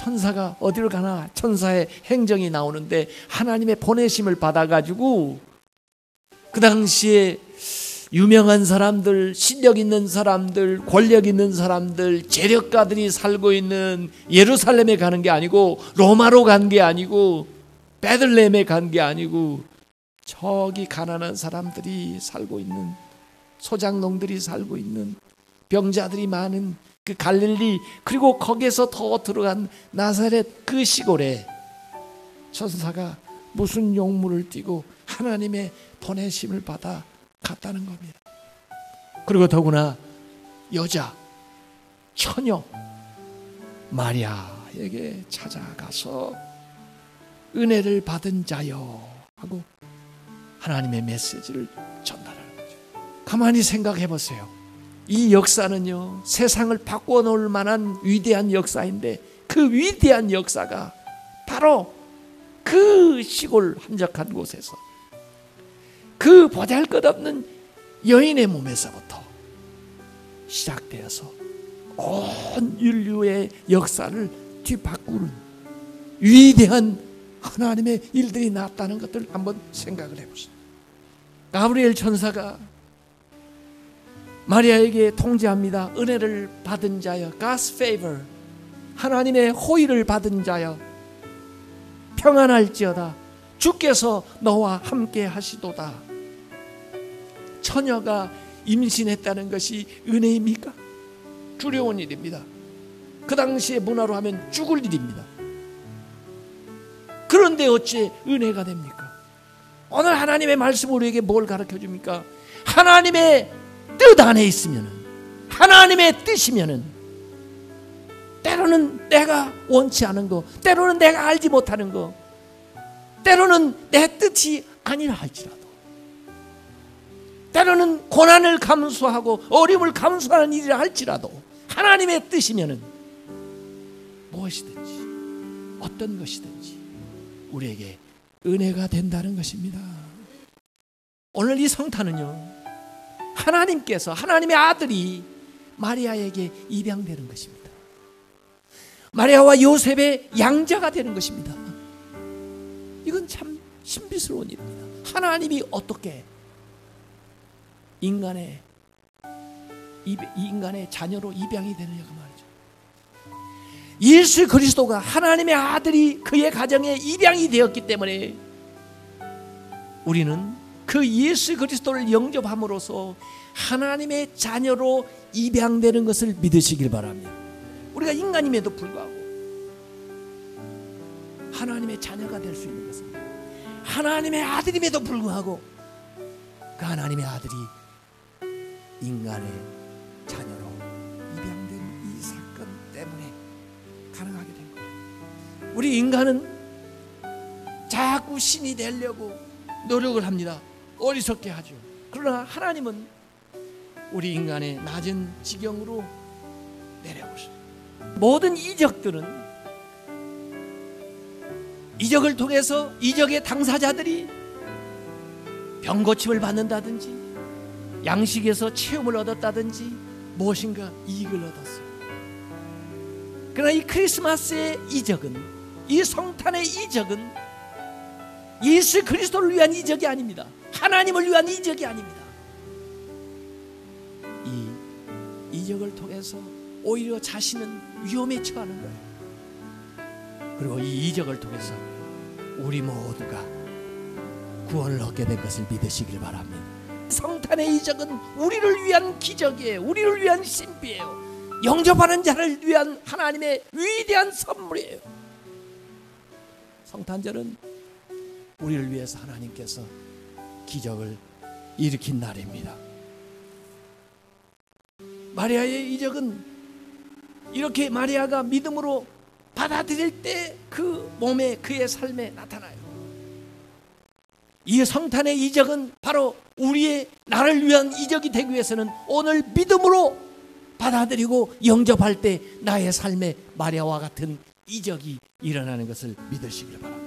천사가 어디로 가나 천사의 행정이 나오는데 하나님의 보내심을 받아가지고 그 당시에 유명한 사람들, 실력 있는 사람들, 권력 있는 사람들, 재력가들이 살고 있는 예루살렘에 가는 게 아니고 로마로 간 게 아니고 베들레헴에 간 게 아니고 저기 가난한 사람들이 살고 있는, 소작농들이 살고 있는, 병자들이 많은 그 갈릴리, 그리고 거기에서 더 들어간 나사렛 그 시골에 천사가 무슨 용무를 띠고 하나님의 보내심을 받아 갔다는 겁니다. 그리고 더구나 여자, 처녀 마리아에게 찾아가서 은혜를 받은 자여 하고 하나님의 메시지를 전달하는 거죠. 가만히 생각해 보세요. 이 역사는요, 세상을 바꿔 놓을 만한 위대한 역사인데 그 위대한 역사가 바로 그 시골 한적한 곳에서 그 보잘것없는 여인의 몸에서부터 시작되어서 온 인류의 역사를 뒤바꾸는 위대한 하나님의 일들이 났다는 것을 한번 생각을 해보세요. 가브리엘 천사가 마리아에게 통지합니다. 은혜를 받은 자여, God's favor, 하나님의 호의를 받은 자여, 평안할지어다. 주께서 너와 함께 하시도다. 처녀가 임신했다는 것이 은혜입니까? 두려운 일입니다. 그 당시의 문화로 하면 죽을 일입니다. 그런데 어찌 은혜가 됩니까? 오늘 하나님의 말씀 우리에게 뭘 가르쳐 줍니까? 하나님의 뜻 안에 있으면은, 하나님의 뜻이면은, 때로는 내가 원치 않은 거, 때로는 내가 알지 못하는 거, 때로는 내 뜻이 아니라 할지라도, 때로는 고난을 감수하고 어려움을 감수하는 일이라 할지라도 하나님의 뜻이면은 무엇이든지 어떤 것이든지 우리에게 은혜가 된다는 것입니다. 오늘 이 성탄은요, 하나님께서, 하나님의 아들이 마리아에게 입양되는 것입니다. 마리아와 요셉의 양자가 되는 것입니다. 이건 참 신비스러운 일입니다. 하나님이 어떻게 인간의 자녀로 입양이 되느냐고 말이죠. 예수 그리스도가 하나님의 아들이 그의 가정에 입양이 되었기 때문에 우리는 그 예수 그리스도를 영접함으로써 하나님의 자녀로 입양되는 것을 믿으시길 바랍니다. 우리가 인간임에도 불구하고 하나님의 자녀가 될 수 있는 것은 하나님의 아들임에도 불구하고 그 하나님의 아들이 인간의 자녀로 입양된 이 사건 때문에 가능하게 된 거예요. 우리 인간은 자꾸 신이 되려고 노력을 합니다. 어리석게 하죠. 그러나 하나님은 우리 인간의 낮은 지경으로 내려오셔요. 모든 이적들은 이적을 통해서 이적의 당사자들이 병고침을 받는다든지 양식에서 체험을 얻었다든지 무엇인가 이익을 얻었어요. 그러나 이 크리스마스의 이적은, 이 성탄의 이적은 예수 그리스도를 위한 이적이 아닙니다. 하나님을 위한 이적이 아닙니다. 이 이적을 통해서 오히려 자신은 위험에 처하는 거예요. 그리고 이 이적을 통해서 우리 모두가 구원을 얻게 된 것을 믿으시길 바랍니다. 성탄의 이적은 우리를 위한 기적이에요. 우리를 위한 신비예요. 영접하는 자를 위한 하나님의 위대한 선물이에요. 성탄절은 우리를 위해서 하나님께서 기적을 일으킨 날입니다. 마리아의 이적은 이렇게 마리아가 믿음으로 받아들일 때 그 몸에, 그의 삶에 나타나요. 이 성탄의 이적은 바로 우리의, 나를 위한 이적이 되기 위해서는 오늘 믿음으로 받아들이고 영접할 때 나의 삶에 마리아와 같은 이적이 일어나는 것을 믿으시길 바랍니다.